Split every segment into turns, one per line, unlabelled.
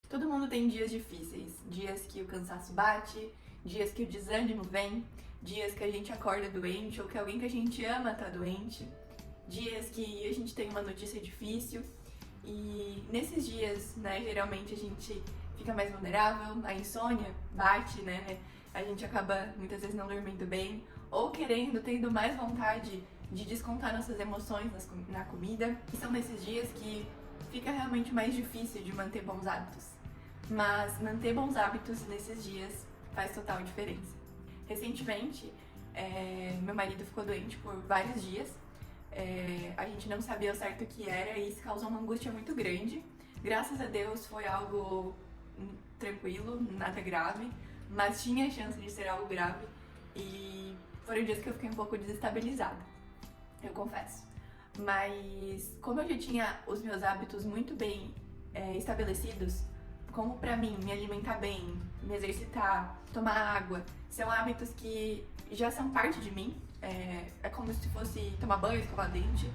Todo mundo tem dias difíceis, dias que o cansaço bate, dias que o desânimo vem, dias que a gente acorda doente ou que alguém que a gente ama tá doente, dias que a gente tem uma notícia difícil e nesses dias, né, geralmente a gente fica mais vulnerável, a insônia bate, né, a gente acaba muitas vezes não dormindo bem ou tendo mais vontade de descontar nossas emoções na comida. E são nesses dias que fica realmente mais difícil de manter bons hábitos. Mas manter bons hábitos nesses dias faz total diferença. Recentemente, meu marido ficou doente por vários dias. A gente não sabia ao certo o que era e isso causou uma angústia muito grande. Graças a Deus foi algo tranquilo, nada grave, mas tinha chance de ser algo grave e foram dias que eu fiquei um pouco desestabilizada, eu confesso. Mas como eu já tinha os meus hábitos muito bem estabelecidos, como pra mim me alimentar bem, me exercitar, tomar água, são hábitos que já são parte de mim, é como se fosse tomar banho, escovar dente.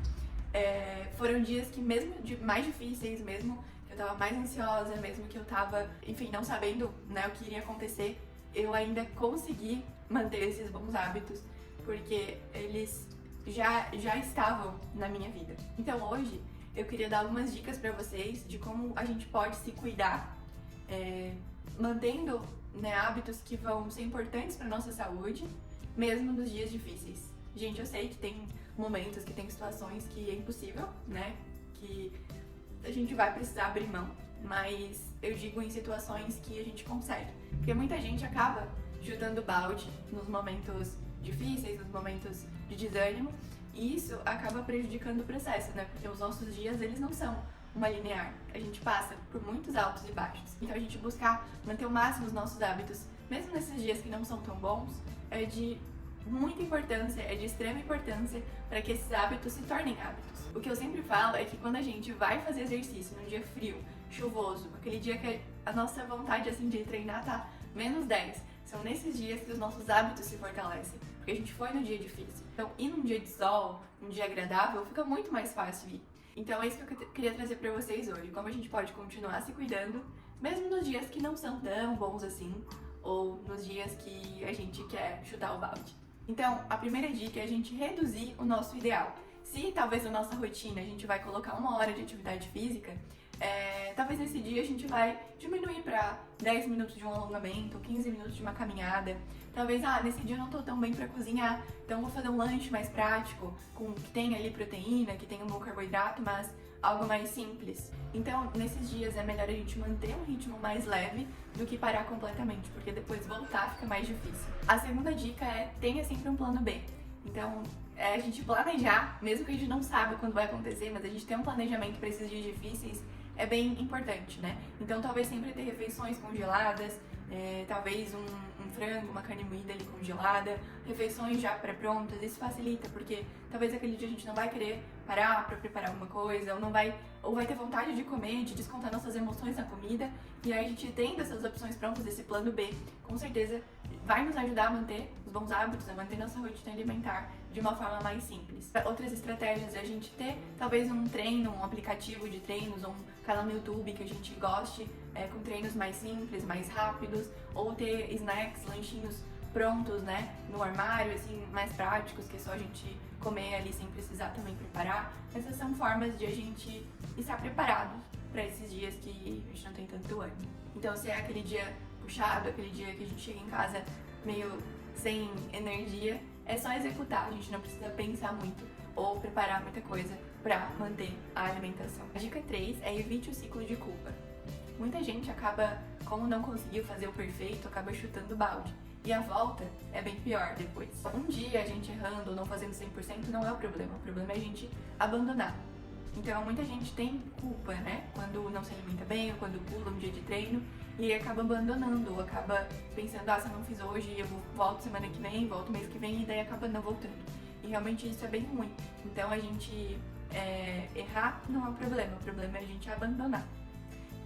Foram dias que mesmo mais difíceis, mesmo que eu tava mais ansiosa, mesmo que eu tava, enfim, não sabendo, né, o que iria acontecer, eu ainda consegui manter esses bons hábitos, porque eles já estavam na minha vida. Então hoje eu queria dar algumas dicas pra vocês de como a gente pode se cuidar, mantendo, né, hábitos que vão ser importantes para nossa saúde, mesmo nos dias difíceis. Gente, eu sei que tem momentos, que tem situações que é impossível, né, que a gente vai precisar abrir mão, mas eu digo em situações que a gente consegue, porque muita gente acaba chutando balde nos momentos difíceis, nos momentos de desânimo, e isso acaba prejudicando o processo, né, porque os nossos dias, eles não são uma linear. A gente passa por muitos altos e baixos. Então a gente buscar manter o máximo os nossos hábitos, mesmo nesses dias que não são tão bons, é de muita importância, é de extrema importância para que esses hábitos se tornem hábitos. O que eu sempre falo é que quando a gente vai fazer exercício num dia frio, chuvoso, aquele dia que a nossa vontade assim de treinar tá -10, são nesses dias que os nossos hábitos se fortalecem, porque a gente foi no dia difícil. Então, ir num dia de sol, num dia agradável, fica muito mais fácil ir. Então é isso que eu queria trazer pra vocês hoje, como a gente pode continuar se cuidando, mesmo nos dias que não são tão bons assim, ou nos dias que a gente quer chutar o balde. Então, a primeira dica é a gente reduzir o nosso ideal. Se talvez na nossa rotina a gente vai colocar 1 hora de atividade física, talvez nesse dia a gente vai diminuir para 10 minutos de um alongamento, 15 minutos de uma caminhada. Talvez, nesse dia eu não tô tão bem para cozinhar, então vou fazer um lanche mais prático, que tenha ali proteína, que tenha um bom carboidrato, mas algo mais simples. Então, nesses dias é melhor a gente manter um ritmo mais leve do que parar completamente, porque depois voltar fica mais difícil. A segunda dica é tenha sempre um plano B. Então, a gente planejar, mesmo que a gente não saiba quando vai acontecer, mas a gente ter um planejamento para esses dias difíceis é bem importante, né? Então, talvez sempre ter refeições congeladas, talvez um frango, uma carne moída ali congelada, refeições já pré-prontas. Isso facilita, porque talvez aquele dia a gente não vai querer parar para preparar alguma coisa, ou vai ter vontade de comer, de descontar nossas emoções na comida, e aí a gente tendo essas opções prontas, esse plano B, com certeza vai nos ajudar a manter os bons hábitos, a manter nossa rotina alimentar de uma forma mais simples. Outras estratégias é a gente ter talvez um treino, um aplicativo de treinos, ou um canal no YouTube que a gente goste, com treinos mais simples, mais rápidos, ou ter snacks, lanchinhos prontos, né, no armário, assim, mais práticos, que é só a gente comer ali sem precisar também preparar. Essas são formas de a gente estar preparado para esses dias que a gente não tem tanto ânimo. Então, se é aquele dia puxado, aquele dia que a gente chega em casa meio sem energia, é só executar, a gente não precisa pensar muito ou preparar muita coisa para manter a alimentação. A dica 3 é evite o ciclo de culpa. Muita gente acaba, como não conseguiu fazer o perfeito, acaba chutando balde. E a volta é bem pior depois. Um dia a gente errando ou não fazendo 100% não é o problema é a gente abandonar. Então muita gente tem culpa, né? Quando não se alimenta bem ou quando pula um dia de treino e acaba abandonando, ou acaba pensando, se eu não fiz hoje, eu volto semana que vem, volto mês que vem e daí acaba não voltando. E realmente isso é bem ruim. Então a gente errar não é o problema é a gente abandonar.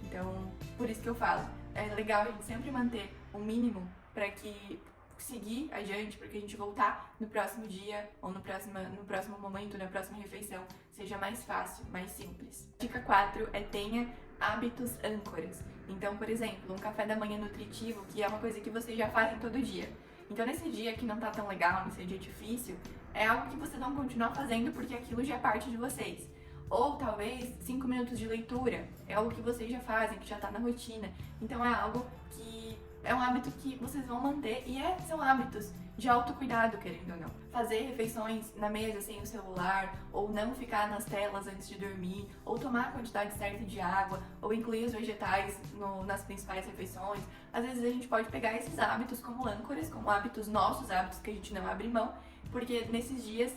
Então, por isso que eu falo, é legal a gente sempre manter o mínimo para que seguir adiante, para que a gente voltar no próximo dia ou no próximo momento, na próxima refeição, seja mais fácil, mais simples. Dica 4 é tenha hábitos âncoras. Então, por exemplo, um café da manhã nutritivo, que é uma coisa que vocês já fazem todo dia. Então, nesse dia que não tá tão legal, nesse dia difícil, é algo que vocês vão continuar fazendo porque aquilo já é parte de vocês. Ou talvez 5 minutos de leitura, é algo que vocês já fazem, que já tá na rotina. Então é algo que é um hábito que vocês vão manter e são hábitos de autocuidado, querendo ou não. Fazer refeições na mesa sem o celular, ou não ficar nas telas antes de dormir, ou tomar a quantidade certa de água, ou incluir os vegetais nas principais refeições. Às vezes a gente pode pegar esses hábitos como âncoras, como hábitos nossos, hábitos que a gente não abre mão, porque nesses dias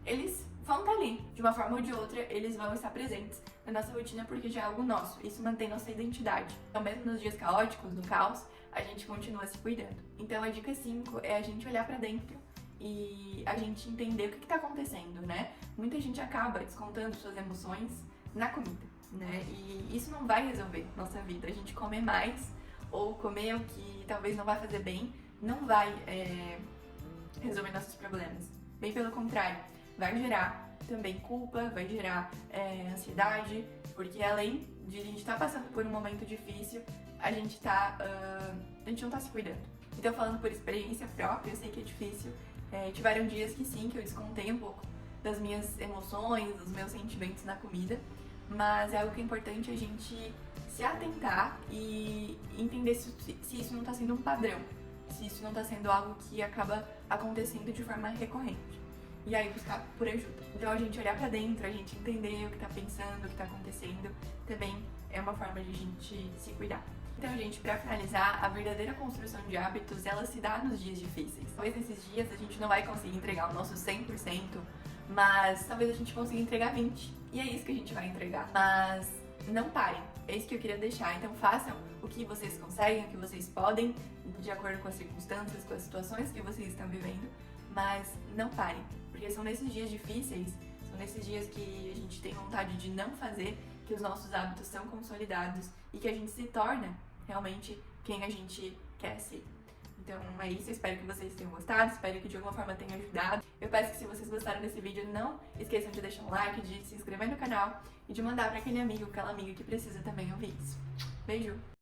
eles vão estar ali, de uma forma ou de outra, eles vão estar presentes na nossa rotina porque já é algo nosso, isso mantém nossa identidade. Então mesmo nos dias caóticos, no caos, a gente continua se cuidando. Então a dica 5 é a gente olhar pra dentro e a gente entender o que tá acontecendo, né? Muita gente acaba descontando suas emoções na comida, né? E isso não vai resolver nossa vida. A gente comer mais ou comer o que talvez não vai fazer bem, não vai resolver nossos problemas. Bem pelo contrário, vai gerar também culpa, vai gerar ansiedade, porque além de a gente estar passando por um momento difícil, a gente não tá se cuidando. Então, falando por experiência própria, eu sei que é difícil. Tiveram dias que sim, que eu descontei um pouco das minhas emoções, dos meus sentimentos na comida, mas é algo que é importante a gente se atentar e entender se isso não tá sendo um padrão, se isso não tá sendo algo que acaba acontecendo de forma recorrente. E aí buscar por ajuda. Então a gente olhar pra dentro, a gente entender o que tá pensando, o que tá acontecendo, também é uma forma de a gente se cuidar. Então, gente, pra finalizar, a verdadeira construção de hábitos, ela se dá nos dias difíceis. Talvez nesses dias a gente não vai conseguir entregar o nosso 100%, mas talvez a gente consiga entregar 20%. E é isso que a gente vai entregar. Mas não parem, é isso que eu queria deixar. Então façam o que vocês conseguem, o que vocês podem, de acordo com as circunstâncias, com as situações que vocês estão vivendo, mas não parem. Porque são nesses dias difíceis, são nesses dias que a gente tem vontade de não fazer, que os nossos hábitos são consolidados e que a gente se torna realmente quem a gente quer ser. Então é isso, eu espero que vocês tenham gostado, espero que de alguma forma tenha ajudado. Eu peço que se vocês gostaram desse vídeo, não esqueçam de deixar um like, de se inscrever no canal e de mandar para aquele amigo, aquela amiga que precisa também ouvir isso. Beijo!